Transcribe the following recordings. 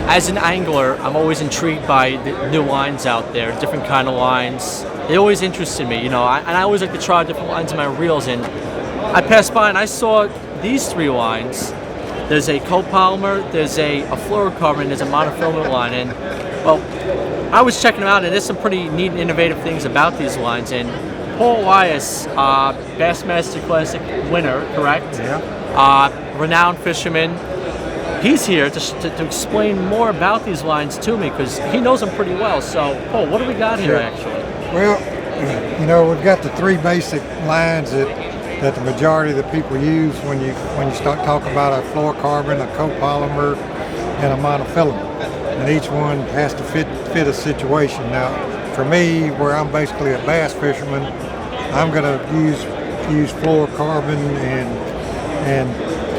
as an angler, I'm always intrigued by the new lines out there, different kind of lines. They always interested me, and I always like to try different lines in my reels. And I passed by and I saw these 3 lines. There's a co-polymer, there's a fluorocarbon, there's a monofilament line. And well, I was checking them out, and there's some pretty neat and innovative things about these lines. And Paul Elias, Bassmaster Classic winner, correct? Yeah. Renowned fisherman. He's here to explain more about these lines to me because he knows them pretty well. So, Paul, what do we got here actually? Well, we've got the 3 basic lines that the majority of the people use when you start talking about a fluorocarbon, a copolymer, and a monofilament. And each one has to fit a situation. Now, for me, where I'm basically a bass fisherman, I'm going to use fluorocarbon and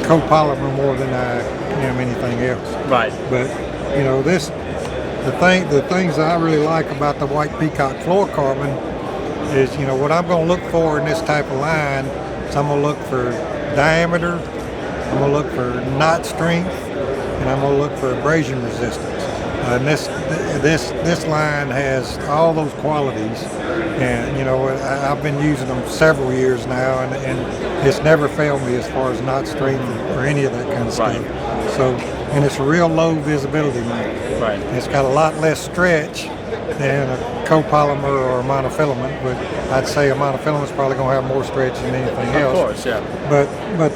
copolymer more than I am anything else. Right. But the things that I really like about the white peacock fluorocarbon is, what I'm going to look for in this type of line is I'm going to look for diameter, I'm going to look for knot strength, and I'm going to look for abrasion resistance. And this line has all those qualities, and I've been using them several years now, and it's never failed me as far as knot strength or any of that kind of stuff. Right. So, and it's a real low visibility line. Right. It's got a lot less stretch than a copolymer or a monofilament, but I'd say a monofilament is probably going to have more stretch than anything else. Of course, yeah. But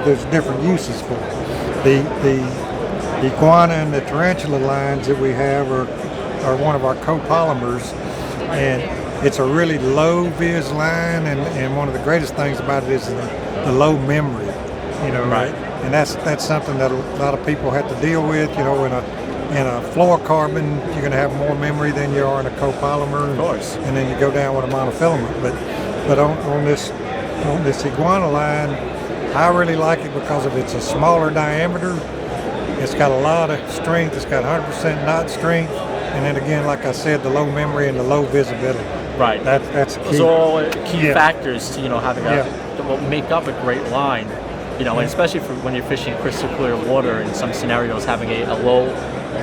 there's different uses for it. The iguana and the tarantula lines that we have are one of our copolymers, and it's a really low vis line, and one of the greatest things about it is the low memory, Right. And that's something that a lot of people have to deal with, in a fluorocarbon, you're going to have more memory than you are in a copolymer. Of course. And then you go down with a monofilament. But on this iguana line, I really like it because of it's a smaller diameter. It's got a lot of strength. It's got 100% knot strength. And then again, like I said, the low memory and the low visibility. Right. That's key. Those are all key factors to having that will make up a great line. And especially for when you're fishing crystal clear water, in some scenarios, having a low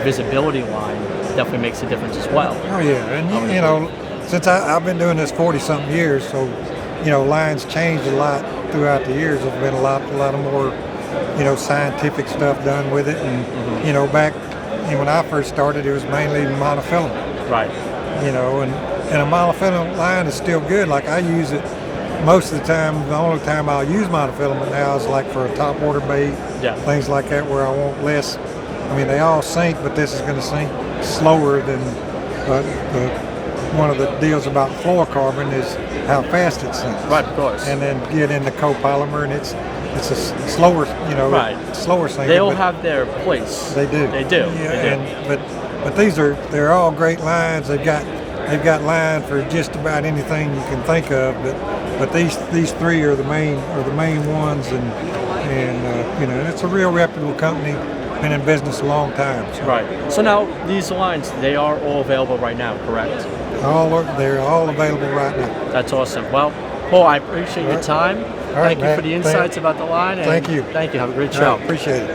visibility line definitely makes a difference as well. Oh yeah, and since I've been doing this 40-something years, so lines changed a lot throughout the years. There's been a lot of more scientific stuff done with it, and back when I first started, it was mainly monofilament. Right. And a monofilament line is still good. Like I use it most of the time. The only time I'll use monofilament now is like for a topwater bait, things like that, where I want less. I mean, they all sink, but this is going to sink slower than. One of the deals about fluorocarbon is how fast it sinks. Right, of course. And then get into copolymer, and it's a slower, slower sinker. They all have their place. They do. They do. Yeah, they do. But they're all great lines. They've got line for just about anything you can think of. But these 3 are the main ones, and it's a real reputable company. Been in business a long time. So. Right. So now these lines, they are all available right now, correct? They're all available right now. That's awesome. Well, Paul, I appreciate your time. All right, Thank you for the insights about the line. And thank you. Thank you. Have a great show. Appreciate it.